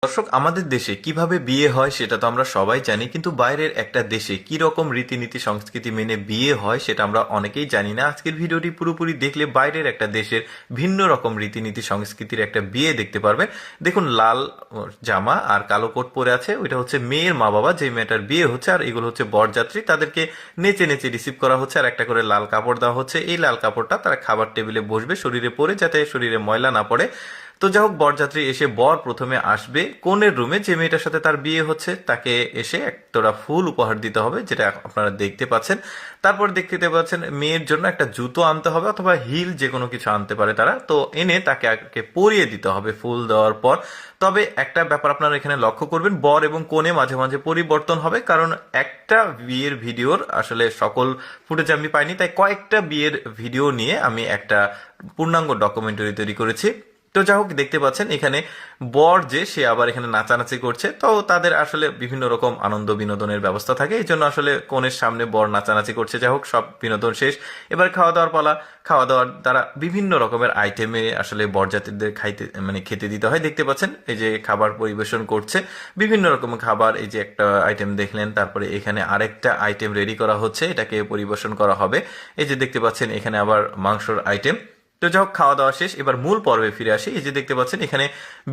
দর্শক, আমাদের দেশে কিভাবে বিয়ে হয় সেটা তো আমরা সবাই জানি, কিন্তু বাইরের একটা দেশে কি রকম রীতিনীতি সংস্কৃতি মেনে বিয়ে হয় সেটা আমরা অনেকেই জানি না। আজকের ভিডিওটি পুরোপুরি দেখলে বাইরের একটা দেশের ভিন্ন রকম রীতিনীতি সংস্কৃতির একটা বিয়ে দেখতে পারবেন। দেখুন, লাল জামা আর কালো কোট পরে আছে, ওইটা হচ্ছে মেয়ের মা বাবা, যে মেয়েটার বিয়ে হচ্ছে, আর এগুলো হচ্ছে বরযাত্রী। তাদেরকে নেচে নেচে রিসিভ করা হচ্ছে, আর একটা করে লাল কাপড় দেওয়া হচ্ছে। এই লাল কাপড়টা তারা খাবার টেবিলে বসবে শরীরে পরে, যাতে শরীরে ময়লা না পড়ে। তো যাই হোক, বরযাত্রী এসে বর প্রথমে আসবে কনের রুমে, যে মেয়েটার সাথে তার বিয়ে হচ্ছে তাকে এসে একতোড়া ফুল উপহার দিতে হবে, যেটা আপনারা দেখতে পাচ্ছেন। তারপর দেখতে পাচ্ছেন মেয়ের জন্য একটা জুতো আনতে হবে, অথবা হিল, যে কোনো কিছু আনতে পারে তারা। তো এনে তাকে আগে পরিয়ে দিতে হবে ফুল দেওয়ার পর। তবে একটা ব্যাপার আপনারা এখানে লক্ষ্য করবেন, বর এবং কনে মাঝে মাঝে পরিবর্তন হবে, কারণ একটা বিয়ের ভিডিওর আসলে সকল ফুটেজ আমি পাইনি, তাই কয়েকটা বিয়ের ভিডিও নিয়ে আমি একটা পূর্ণাঙ্গ ডকুমেন্টারি তৈরি করেছি। তো যাই হোক, দেখতে পাচ্ছেন এখানে বর যে সে আবার এখানে নাচানাচি করছে। তো তাদের আসলে বিভিন্ন রকম আনন্দ বিনোদনের ব্যবস্থা থাকে, এই জন্য আসলে কনের সামনে বর নাচানাচি করছে। যাই হোক, সব বিনোদন শেষ, এবার খাওয়া দাওয়ার পালা। খাওয়া দাওয়ার দ্বারা বিভিন্ন রকমের আইটেমে আসলে বরযাত্রীদের খাইতে খেতে দিতে হয়। দেখতে পাচ্ছেন এই যে খাবার পরিবেশন করছে, বিভিন্ন রকমের খাবার। এই যে একটা আইটেম দেখলেন, তারপরে এখানে আরেকটা আইটেম রেডি করা হচ্ছে, এটাকে পরিবেশন করা হবে। এই যে দেখতে পাচ্ছেন এখানে আবার মাংসর আইটেম। তো যাই হোক, খাওয়া দাওয়া শেষ, এবার মূল পর্বে ফিরে আসি। এই যে দেখতে পাচ্ছেন এখানে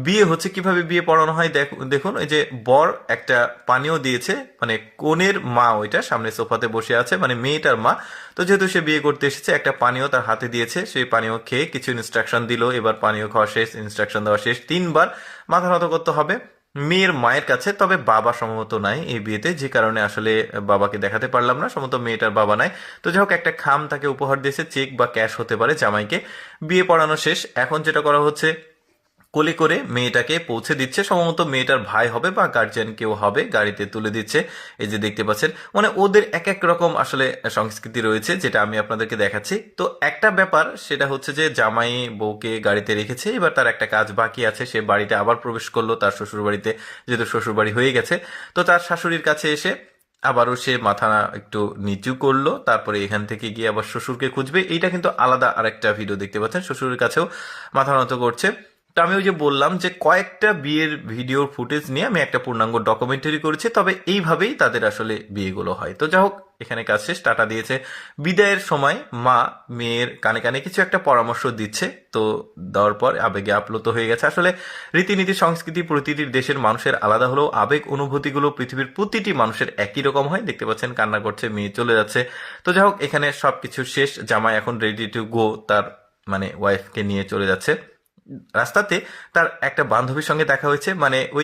বিয়ে হচ্ছে। কিভাবে বিয়ে পড়ানো হয় দেখুন, এই যে বর একটা পানীয় দিয়েছে, মানে কনের মা ওইটা সামনে সোফাতে বসে আছে, মানে মেয়েটার মা। তো যেহেতু সে বিয়ে করতে এসেছে, একটা পানীয় তার হাতে দিয়েছে, সেই পানীয় খেয়ে কিছু ইনস্ট্রাকশন দিল। এবার পানীয় খাওয়া শেষ, ইনস্ট্রাকশন দেওয়া শেষ, 3বার মাথা নত করতে হবে মেয়ের মায়ের কাছে। তবে বাবা সম্ভবত নাই এই বিয়েতে, যে কারণে আসলে বাবাকে দেখাতে পারলাম না, সম্ভবত মেয়েটার বাবা নাই। তো যাই হোক, একটা খাম তাকে উপহার দিয়েছে, চেক বা ক্যাশ হতে পারে জামাইকে। বিয়ে পড়ানো শেষ, এখন যেটা করা হচ্ছে, কোলে করে মেয়েটাকে পৌঁছে দিচ্ছে, সম্ভবত মেয়েটার ভাই হবে বা গার্জিয়ান কেউ হবে, গাড়িতে তুলে দিচ্ছে। এই যে দেখতে পাচ্ছেন, মানে ওদের এক এক রকম আসলে সংস্কৃতি রয়েছে, যেটা আমি আপনাদেরকে দেখাচ্ছি। তো একটা ব্যাপার সেটা হচ্ছে যে জামাই বউকে গাড়িতে রেখেছে, এবার তার একটা কাজ বাকি আছে, সে বাড়িতে আবার প্রবেশ করলো তার শ্বশুর বাড়িতে, যেহেতু শ্বশুর বাড়ি হয়ে গেছে। তো তার শাশুড়ির কাছে এসে আবারও সে মাথা একটু নিচু করলো, তারপরে এখান থেকে গিয়ে আবার শ্বশুরকে খুঁজবে। এইটা কিন্তু আলাদা আরেকটা ভিডিও দেখতে পাচ্ছেন, শ্বশুরের কাছেও মাথা নত করছে। তো আমি ওই যে বললাম যে কয়েকটা বিয়ের ভিডিওর ফুটেজ নিয়ে আমি একটা পূর্ণাঙ্গ ডকুমেন্টারি করেছি, তবে এইভাবেই তাদের আসলে বিয়েগুলো হয়। তো যাই হোক, এখানে কাজ শেষ, টাটা দিয়েছে। বিদায়ের সময় মা মেয়ের কানে কানে কিছু একটা পরামর্শ দিচ্ছে। তো দেওয়ার পর আবেগে আপ্লুত হয়ে গেছে। আসলে রীতিনীতি সংস্কৃতি প্রতিটি দেশের মানুষের আলাদা হলেও আবেগ অনুভূতিগুলো পৃথিবীর প্রতিটি মানুষের একই রকম হয়। দেখতে পাচ্ছেন কান্না করছে, মেয়ে চলে যাচ্ছে। তো যাই হোক, এখানে সবকিছু শেষ, জামাই এখন রেডি টু গো, তার ওয়াইফকে নিয়ে চলে যাচ্ছে। রাস্তাতে তার একটা বান্ধবীর সঙ্গে দেখা হয়েছে, মানে ওই